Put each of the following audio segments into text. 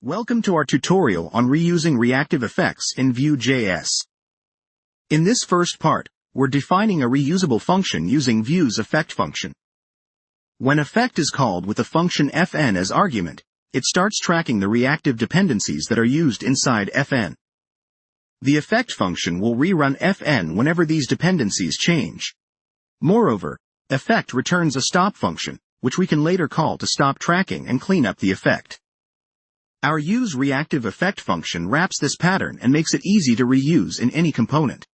Welcome to our tutorial on reusing reactive effects in Vue.js. In this first part, we're defining a reusable function using Vue's effect function. When effect is called with the function fn as argument, it starts tracking the reactive dependencies that are used inside fn. The effect function will rerun fn whenever these dependencies change. Moreover, effect returns a stop function, which we can later call to stop tracking and clean up the effect. Our use reactive effect function wraps this pattern and makes it easy to reuse in any component.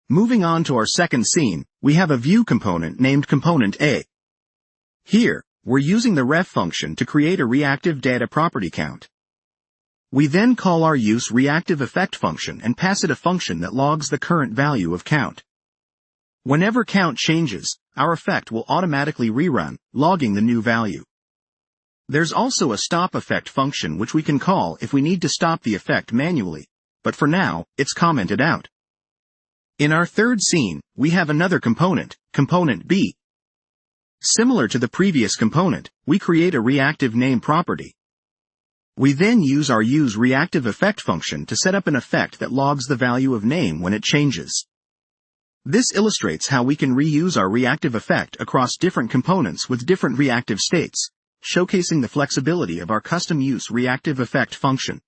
Moving on to our second scene, we have a Vue component named component A. Here, we're using the ref function to create a reactive data property count. We then call our use reactive effect function and pass it a function that logs the current value of count. Whenever count changes, our effect will automatically rerun, logging the new value. There's also a stop effect function which we can call if we need to stop the effect manually, but for now, it's commented out. In our third scene, we have another component, component B. Similar to the previous component, we create a reactive name property. We then use our use reactive effect function to set up an effect that logs the value of name when it changes. This illustrates how we can reuse our reactive effect across different components with different reactive states, showcasing the flexibility of our custom use reactive effect function.